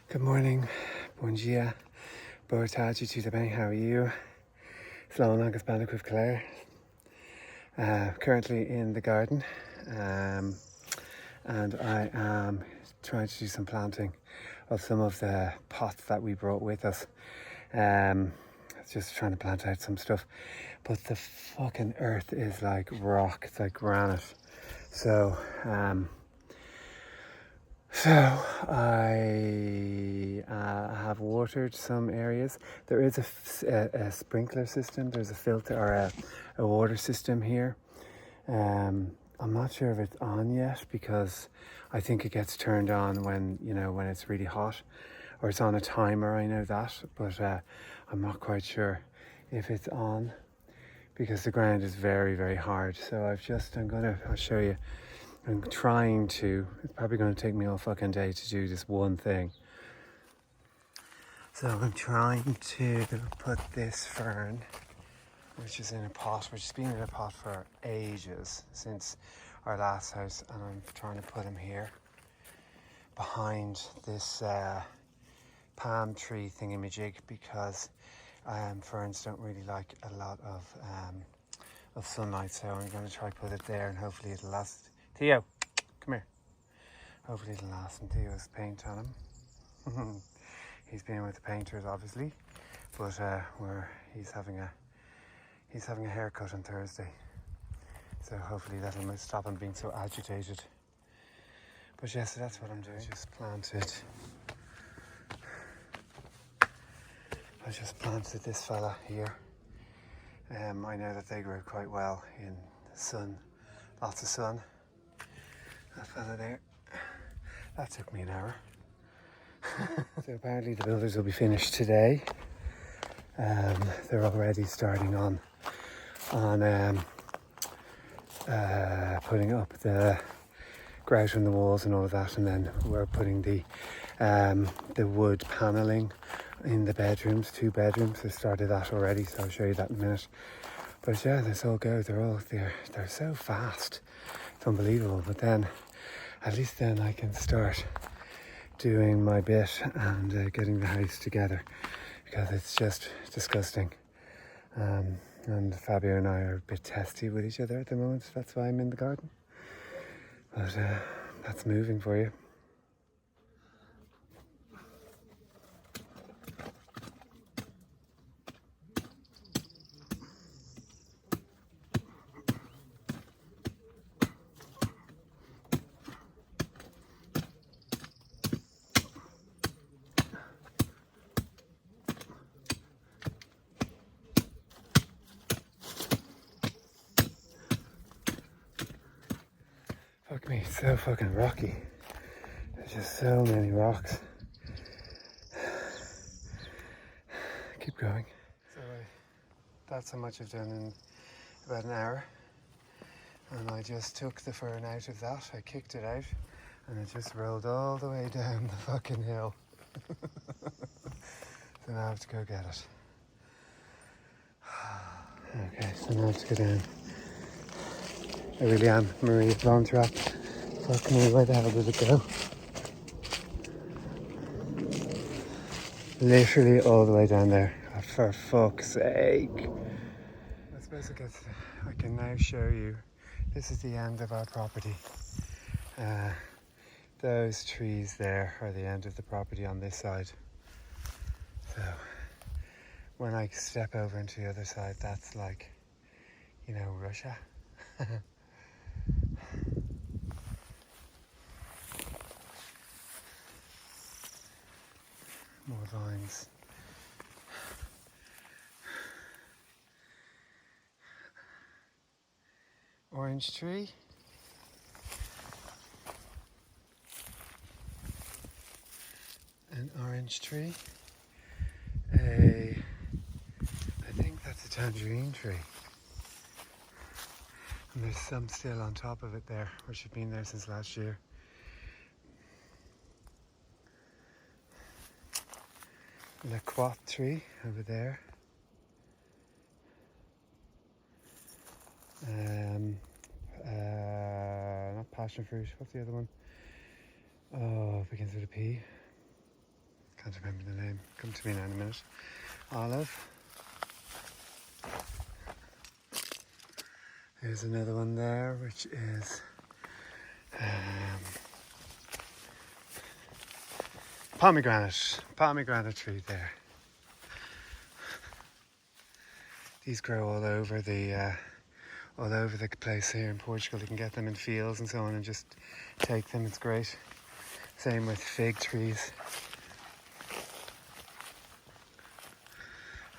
Good morning, bom dia, boa tarde, tudo bem, how are you? Slán agus banach Claire. Currently in the garden, and I am trying to do some planting of some of the pots that we brought with us. Just trying to plant out some stuff, but the fucking earth is like rock, it's like granite. So I have watered some areas. There is a sprinkler system. There's a filter or a water system here. I'm not sure if it's on yet because I think it gets turned on when it's really hot, or it's on a timer. I know that, but I'm not quite sure if it's on because the ground is very, very hard. So I'll show you. I'm trying to, it's probably going to take me all fucking day to do this one thing. So I'm trying to put this fern, which is in a pot, which has been in a pot for ages, since our last house, and I'm trying to put him here, behind this palm tree thingamajig, because ferns don't really like a lot of sunlight, so I'm going to try to put it there and hopefully it'll last. Theo, come here. Hopefully it'll last. And Theo has paint on him. He's been with the painters, obviously, but he's having a haircut on Thursday, so hopefully that'll stop him being so agitated. But yes, so that's what I'm doing. I just planted this fella here. I know that they grow quite well in the sun, lots of sun. That fella there, that took me an hour. So apparently the builders will be finished today. They're already starting on putting up the grout in the walls and all of that, and then we're putting the wood panelling in the bedrooms, 2 bedrooms. I started that already, so I'll show you that in a minute. But yeah, this all go. They're so fast. It's unbelievable. But then, at least then I can start doing my bit and getting the house together, because it's just disgusting. And Fabio and I are a bit testy with each other at the moment. That's why I'm in the garden. But that's moving for you. Fuck me, it's so fucking rocky. There's just so many rocks. Keep going. So that's how much I've done in about an hour. And I just took the fern out of that. I kicked it out and it just rolled all the way down the fucking hill. So now I have to go get it. Okay, so now I have to go down. I really am Maria Blonde Trap. Fuck me, where the hell did it go? Literally all the way down there. Oh, for fuck's sake. I suppose I can now show you. This is the end of our property. Those trees there are the end of the property on this side. So when I step over into the other side, that's like, Russia. More vines. Orange tree. An orange tree. I think that's a tangerine tree. And there's some still on top of it there, which have been there since last year. The quat tree over there. Not passion fruit, what's the other one? Oh, it begins with a P. Can't remember the name. Come to me now in a minute. Olive. There's another one there, which is pomegranate tree there. These grow all over the place here in Portugal. You can get them in fields and so on and just take them. It's great. Same with fig trees.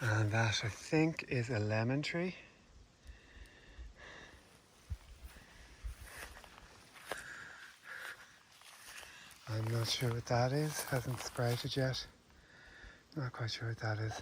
And that, I think, is a lemon tree. I'm not sure what that is. Hasn't sprouted yet. Not quite sure what that is.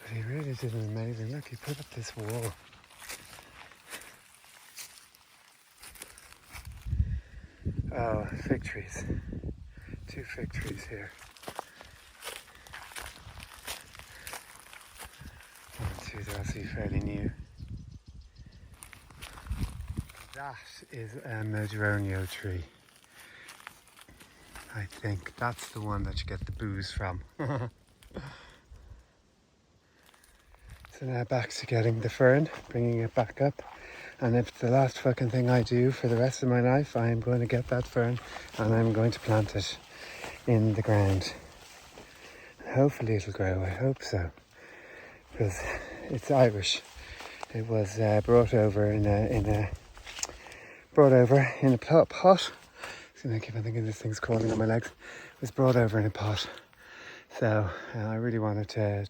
But he really did an amazing look. He put up this wall. Oh, fig trees. 2 fig trees here. 1 and 2, they're actually fairly new. That is a Madronio tree. I think that's the one that you get the booze from. So now back to getting the fern, bringing it back up. And if it's the last fucking thing I do for the rest of my life, I am going to get that fern and I'm going to plant it in the ground. Hopefully it'll grow, I hope so. Because it's Irish. It was brought over in a pot. I keep on thinking this thing's crawling on my legs. It was brought over in a pot. So I really wanted to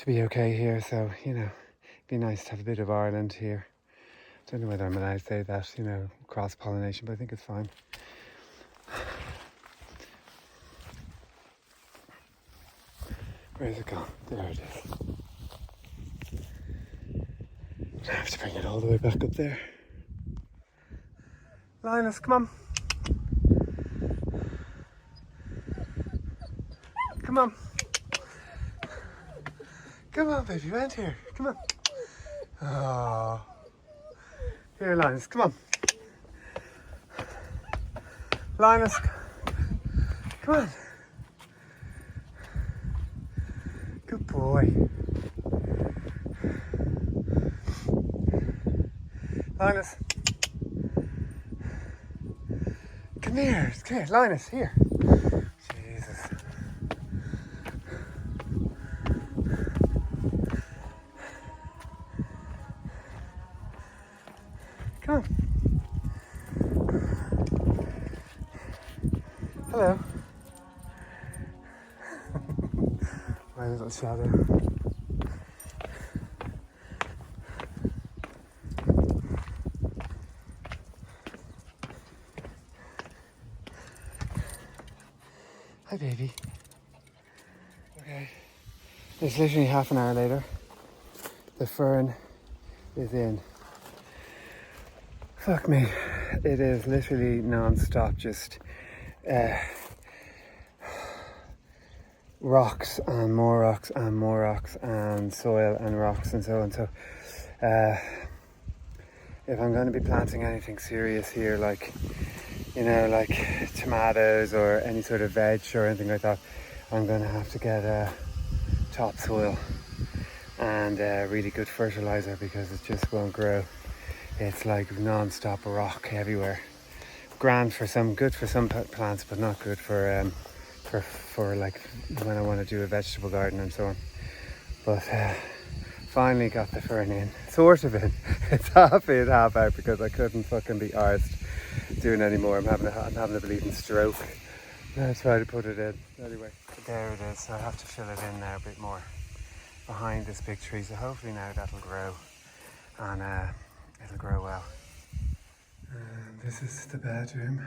be okay here. So, you know, it'd be nice to have a bit of Ireland here. I don't know whether I'm allowed to say that, you know, cross-pollination, but I think it's fine. Where's it gone? There it is. I have to bring it all the way back up there. Linus, come on. Come on. Come on, baby, round here. Come on. Oh. Here, Linus, come on. Linus, come on. Good boy. Linus. Come here, Linus, here. Jesus. Come on. Hello. My little shadow. Hi, baby. Okay. It's literally half an hour later. The fern is in. Fuck me. It is literally non-stop, just rocks and more rocks and more rocks and soil and rocks and so on. So if I'm going to be planting anything serious here, like, you know, like tomatoes or any sort of veg or anything like that, I'm going to have to get topsoil and really good fertilizer, because it just won't grow. It's like non-stop rock everywhere. Grand for some, good for some plants, but not good for like when I want to do a vegetable garden and so on. But finally got the fern in, sort of in. It's half in, half out, because I couldn't fucking be arsed doing any more. I'm having a bleeding stroke. I try to put it in anyway. But there it is. So I have to fill it in now a bit more behind this big tree. So hopefully now that'll grow and it'll grow well. And this is the bedroom.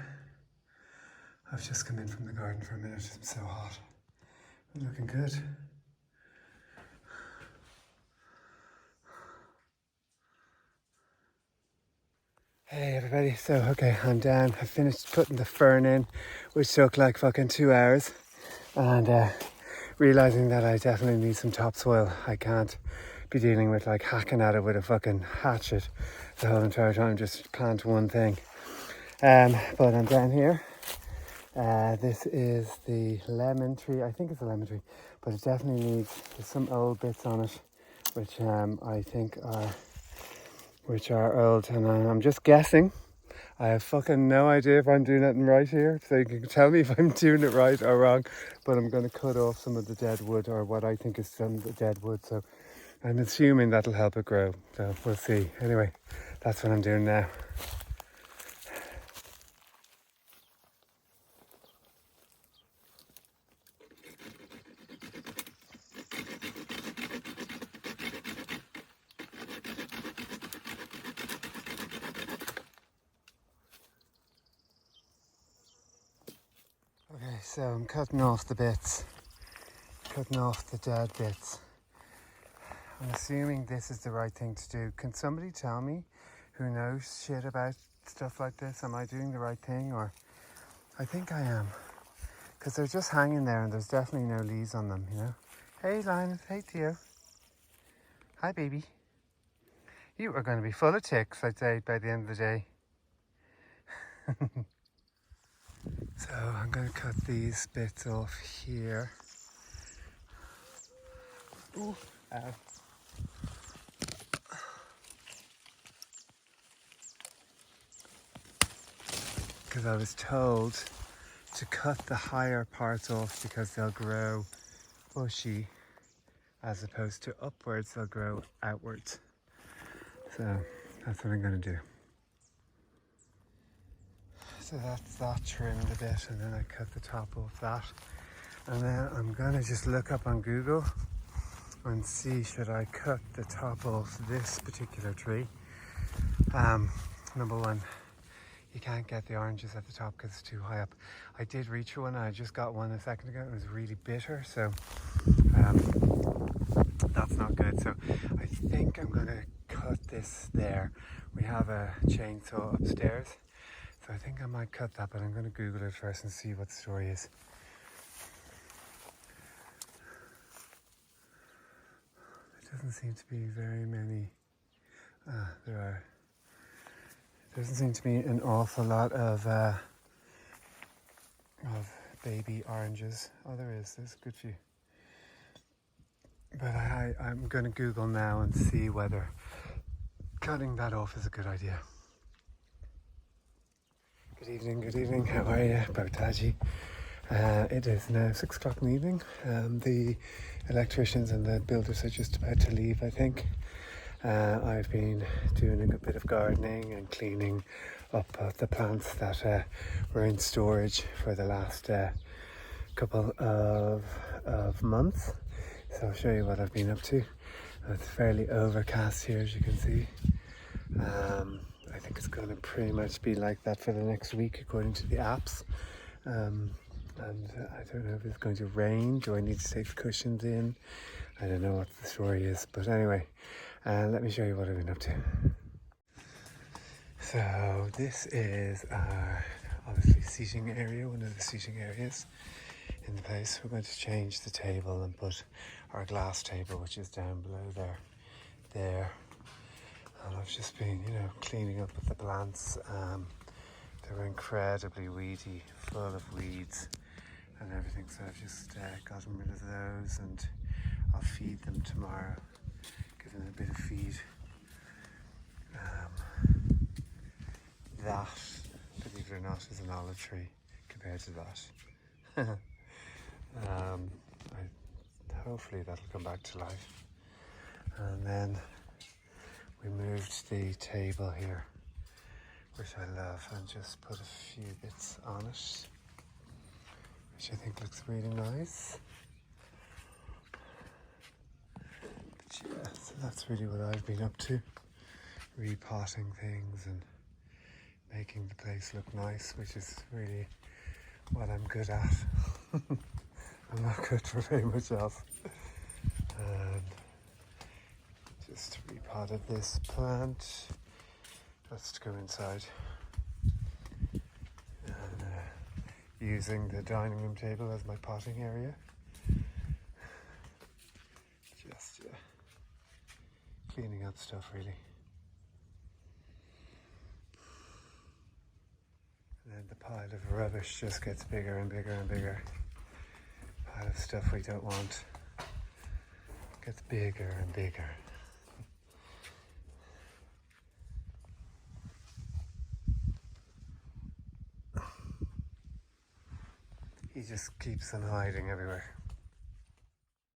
I've just come in from the garden for a minute. It's so hot. But looking good. Hey everybody, so okay, I'm down. I finished putting the fern in, which took like fucking 2 hours, and realising that I definitely need some topsoil. I can't be dealing with like hacking at it with a fucking hatchet the whole entire time, just plant one thing. But I'm down here. This is the lemon tree. I think it's a lemon tree, but it definitely needs, there's some old bits on it, which I think are old, and I'm just guessing. I have fucking no idea if I'm doing anything right here, so you can tell me if I'm doing it right or wrong. But I'm going to cut off some of the dead wood, or what I think is some of the dead wood. So I'm assuming that'll help it grow. So we'll see. Anyway, that's what I'm doing now. Okay, so I'm cutting off the bits, cutting off the dead bits. I'm assuming this is the right thing to do. Can somebody tell me who knows shit about stuff like this? Am I doing the right thing? Or I think I am, because they're just hanging there and there's definitely no leaves on them, you know. Hey Linus, hey Theo. Hi baby. You are going to be full of ticks, I'd say, by the end of the day. So I'm going to cut these bits off here. Ooh, ow. Because I was told to cut the higher parts off because they'll grow bushy, as opposed to upwards, they'll grow outwards. So that's what I'm going to do. So that's that trimmed a bit, and then I cut the top off that. And then I'm going to just look up on Google and see, should I cut the top off this particular tree. Number one, you can't get the oranges at the top because it's too high up. I did reach one, I just got one a second ago. It was really bitter, so that's not good. So I think I'm going to cut this there. We have a chainsaw upstairs, so I think I might cut that, but I'm going to Google it first and see what the story is. There doesn't seem to be very many. There are. Doesn't seem to be an awful lot of baby oranges. Oh, there is. There's a good few. But I'm going to Google now and see whether cutting that off is a good idea. Good evening. How are you? Bautaji. It is now 6 o'clock in the evening. The electricians and the builders are just about to leave, I think. I've been doing a bit of gardening and cleaning up the plants that were in storage for the last couple of months. So I'll show you what I've been up to. It's fairly overcast here, as you can see. I think it's going to pretty much be like that for the next week, according to the apps. And I don't know if it's going to rain. Do I need to take the cushions in? I don't know what the story is, but anyway, let me show you what I've been up to. So this is our, obviously, seating area, one of the seating areas in the place. We're going to change the table and put our glass table, which is down below there. And I've just been, cleaning up with the plants. They were incredibly weedy, full of weeds and everything, so I've just gotten rid of those, and I'll feed them tomorrow, give them a bit of feed. That, believe it or not, is an olive tree compared to that. Hopefully that'll come back to life. And then we moved the table here, which I love, and just put a few bits on it, which I think looks really nice. But yeah, so that's really what I've been up to, repotting things and making the place look nice, which is really what I'm good at. I'm not good for very much else. And just repotted this plant. That's to go inside. And using the dining room table as my potting area. Just cleaning up stuff, really. And the pile of rubbish just gets bigger and bigger and bigger. Pile of stuff we don't want gets bigger and bigger. He just keeps on hiding everywhere.